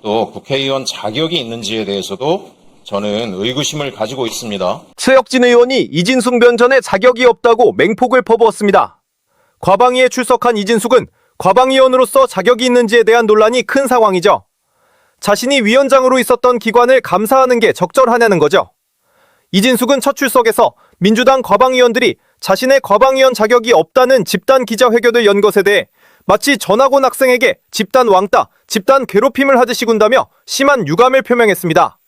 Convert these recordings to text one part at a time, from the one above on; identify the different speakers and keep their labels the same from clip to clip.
Speaker 1: 또 국회의원 자격이 있는지에 대해서도 저는 의구심을 가지고 있습니다.
Speaker 2: 최혁진 의원이 이진숙 면전에 자격이 없다고 맹폭을 퍼부었습니다. 과방위에 출석한 이진숙은 과방위원으로서 자격이 있는지에 대한 논란이 큰 상황이죠. 자신이 위원장으로 있었던 기관을 감사하는 게 적절하냐는 거죠. 이진숙은 첫 출석에서 민주당 과방위원들이 자신의 과방위원 자격이 없다는 집단 기자회견을 연 것에 대해 마치 전학 온 학생에게 집단 왕따, 집단 괴롭힘을 하듯이 군다며 심한 유감을 표명했습니다.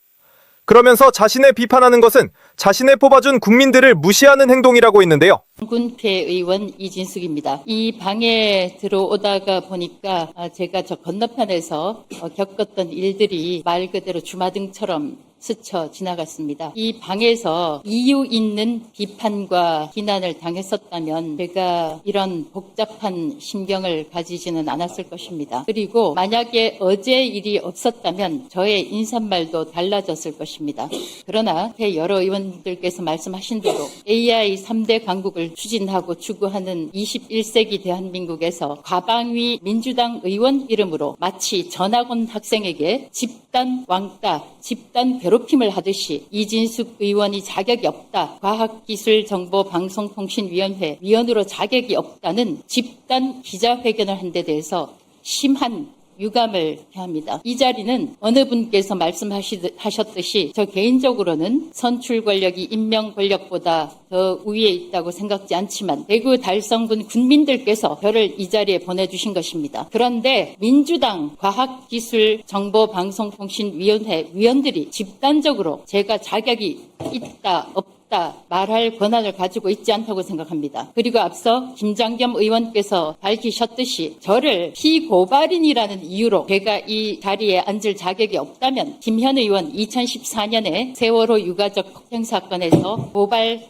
Speaker 2: 그러면서 자신을 비판하는 것은 자신을 뽑아준 국민들을 무시하는 행동이라고 했는데요.
Speaker 3: 군패의원 이진숙입니다. 이 방에 들어오다가 보니까 제가 저 건너편에서 겪었던 일들이 말 그대로 주마등처럼 스쳐 지나갔습니다. 이 방에서 이유 있는 비판과 비난을 당했었다면 제가 이런 복잡한 심경을 가지지는 않았을 것입니다. 그리고 만약에 어제 일이 없었다면 저의 인사말도 달라졌을 것입니다. 그러나 여러 의원들께서 말씀하신 대로 AI 3대 강국을 추진하고 추구하는 21세기 대한민국에서 과방위 민주당 의원 이름으로 마치 전학 온 학생에게 집단 왕따, 집단 괴롭힘을 하듯이 이진숙 의원이 자격이 없다. 과학기술정보방송통신위원회 위원으로 자격이 없다는 집단 기자회견을 한 데 대해서 심한 유감을 표합니다. 이 자리는 어느 분께서 말씀하셨듯이 저 개인적으로는 선출 권력이 임명 권력보다 더 위에 있다고 생각지 않지만 대구 달성군 군민들께서 저를 이 자리에 보내주신 것입니다. 그런데 민주당 과학기술정보방송통신위원회 위원들이 집단적으로 제가 자격이 있다 없다 말할 권한을 가지고 있지 않다고 생각합니다. 그리고 앞서 김장겸 의원께서 밝히셨듯이 저를 피고발인이라는 이유로 제가 이 자리에 앉을 자격이 없다면 김현 의원 2014년에 세월호 유가족 폭행 사건에서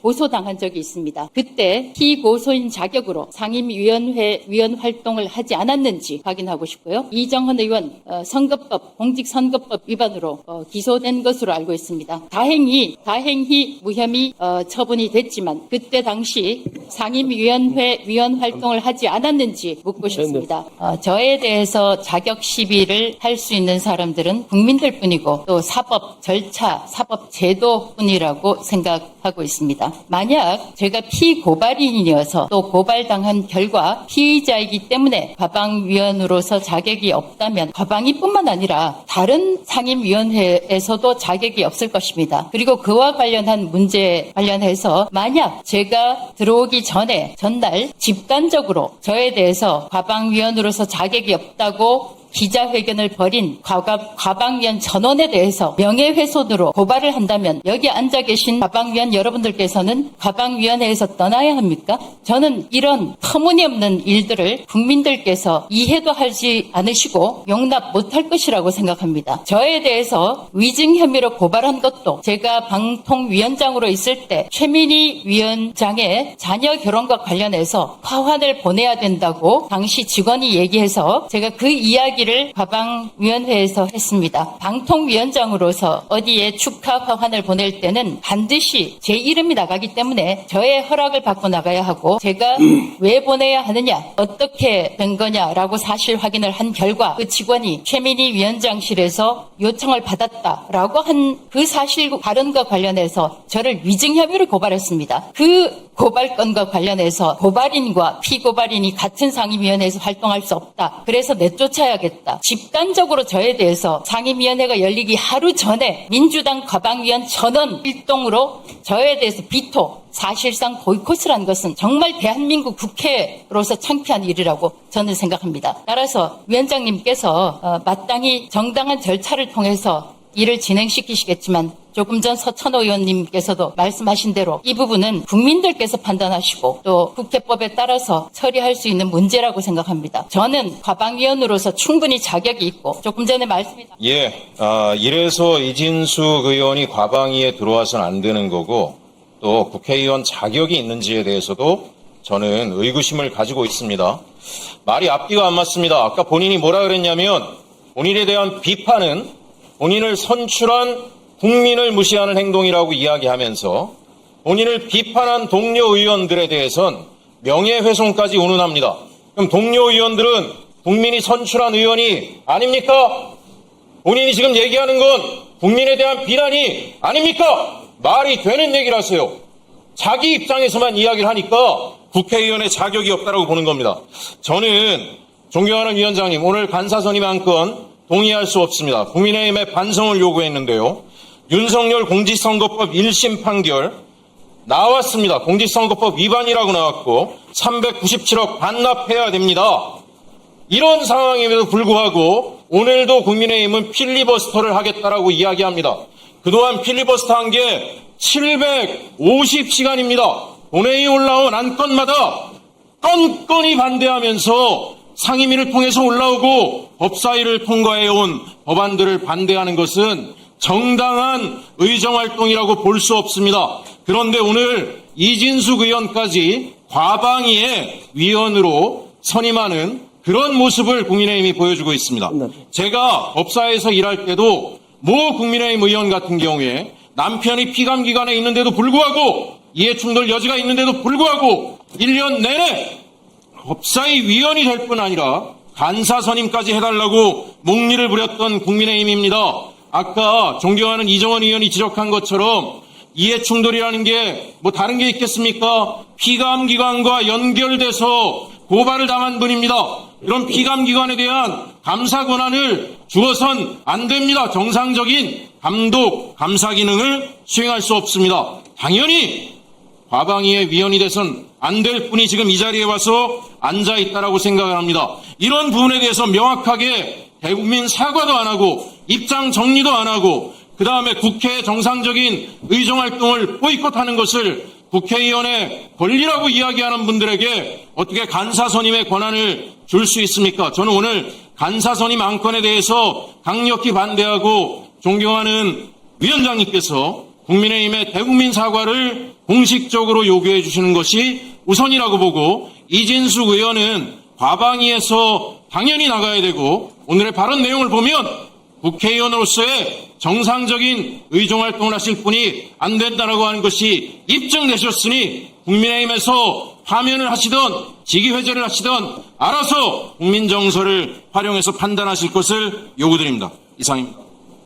Speaker 3: 고소당한 적이 있습니다. 그때 피고소인 자격으로 상임위원회 위원 활동을 하지 않았는지 확인하고 싶고요. 이정헌 의원 선거법 공직선거법 위반으로 기소된 것으로 알고 있습니다. 다행히 무혐의 처분이 됐지만 그때 당시 상임위원회 위원 활동을 하지 않았는지 묻고 싶습니다. 저에 대해서 자격 시비를 할 수 있는 사람들은 국민들 뿐이고 또 사법 절차, 사법 제도 뿐이라고 생각하고 있습니다. 만약 제가 피고발인이어서 또 고발당한 결과 피의자이기 때문에 과방위원으로서 자격이 없다면 과방위뿐만 아니라 다른 상임위원회에서도 자격이 없을 것입니다. 그리고 그와 관련한 문제 관련해서 만약 제가 들어오기 전에 전날 집단적으로 저에 대해서 과방위원으로서 자격이 없다고 기자회견을 벌인 과방위원 전원에 대해서 명예훼손으로 고발을 한다면 여기 앉아 계신 과방위원 여러분들께서는 과방위원회에서 떠나야 합니까? 저는 이런 터무니없는 일들을 국민들께서 이해도 하지 않으시고 용납 못할 것이라고 생각합니다. 저에 대해서 위증 혐의로 고발한 것도 제가 방통위원장으로 있을 때 최민희 위원장의 자녀 결혼과 관련해서 화환을 보내야 된다고 당시 직원이 얘기해서 제가 그 이야기를 과방위원회에서 했습니다. 방통위원장으로서 어디에 축하 화환을 보낼 때는 반드시 제 이름이 나가기 때문에 저의 허락을 받고 나가야 하고 제가 왜 보내야 하느냐, 어떻게 된 거냐라고 사실 확인을 한 결과 그 직원이 최민희 위원장실에서 요청을 받았다라고 한 그 사실 발언과 관련해서 저를 위증 혐의로 고발했습니다. 그 고발건과 관련해서 고발인과 피고발인이 같은 상임위원회에서 활동할 수 없다. 그래서 내쫓아야겠다. 집단적으로 저에 대해서 상임위원회가 열리기 하루 전에 민주당 과방위원 전원 일동으로 저에 대해서 비토, 사실상 보이콧을 한 것은 정말 대한민국 국회로서 창피한 일이라고 저는 생각합니다. 따라서 위원장님께서 마땅히 정당한 절차를 통해서 일을 진행시키시겠지만 조금 전 서천호 의원님께서도 말씀하신 대로 이 부분은 국민들께서 판단하시고 또 국회법에 따라서 처리할 수 있는 문제라고 생각합니다. 저는 과방위원으로서 충분히 자격이 있고 조금 전에
Speaker 1: 이래서 이진숙 의원이 과방위에 들어와서는 안 되는 거고 또 국회의원 자격이 있는지에 대해서도 저는 의구심을 가지고 있습니다. 말이 앞뒤가 안 맞습니다. 아까 본인이 뭐라 그랬냐면 본인에 대한 비판은 본인을 선출한 국민을 무시하는 행동이라고 이야기하면서 본인을 비판한 동료 의원들에 대해선 명예훼손까지 운운합니다. 그럼 동료 의원들은 국민이 선출한 의원이 아닙니까? 본인이 지금 얘기하는 건 국민에 대한 비난이 아닙니까? 말이 되는 얘기를 하세요. 자기 입장에서만 이야기를 하니까 국회의원의 자격이 없다라고 보는 겁니다. 저는 존경하는 위원장님, 오늘 간사선임 안건 동의할 수 없습니다. 국민의힘의 반성을 요구했는데요. 윤석열 공직선거법 1심 판결 나왔습니다. 공직선거법 위반이라고 나왔고 397억 반납해야 됩니다. 이런 상황임에도 불구하고 오늘도 국민의힘은 필리버스터를 하겠다라고 이야기합니다. 그동안 필리버스터 한 게 750시간입니다. 본회의에 올라온 안건마다 건건히 반대하면서 상임위를 통해서 올라오고 법사위를 통과해온 법안들을 반대하는 것은 정당한 의정활동이라고 볼 수 없습니다. 그런데 오늘 이진숙 의원까지 과방위의 위원으로 선임하는 그런 모습을 국민의힘이 보여주고 있습니다. 제가 법사위에서 일할 때도 모 국민의힘 의원 같은 경우에 남편이 피감기관에 있는데도 불구하고 이해충돌 여지가 있는데도 불구하고 1년 내내 법사위 위원이 될 뿐 아니라 간사 선임까지 해달라고 목리를 부렸던 국민의힘입니다. 아까 존경하는 이정원 의원이 지적한 것처럼 이해충돌이라는 게 뭐 다른 게 있겠습니까? 피감기관과 연결돼서 고발을 당한 분입니다. 이런 피감기관에 대한 감사 권한을 주어선 안 됩니다. 정상적인 감독, 감사 기능을 수행할 수 없습니다. 당연히 과방위의 위원이 돼선 안 될 분이 지금 이 자리에 와서 앉아 있다라고 생각을 합니다. 이런 부분에 대해서 명확하게 대국민 사과도 안 하고 입장 정리도 안 하고 그 다음에 국회 정상적인 의정활동을 보이콧하는 것을 국회의원의 권리라고 이야기하는 분들에게 어떻게 간사 선임의 권한을 줄 수 있습니까? 저는 오늘 간사 선임 안건에 대해서 강력히 반대하고 존경하는 위원장님께서 국민의힘의 대국민 사과를 공식적으로 요구해 주시는 것이 우선이라고 보고 이진숙 의원은 과방위에서 당연히 나가야 되고 오늘의 발언 내용을 보면 국회의원으로서의 정상적인 의정활동을 하실 분이 안 된다라고 하는 것이 입증되셨으니 국민의힘에서 파면을 하시던 직위회제를 하시던 알아서 국민정서를 활용해서 판단하실 것을 요구드립니다. 이상입니다.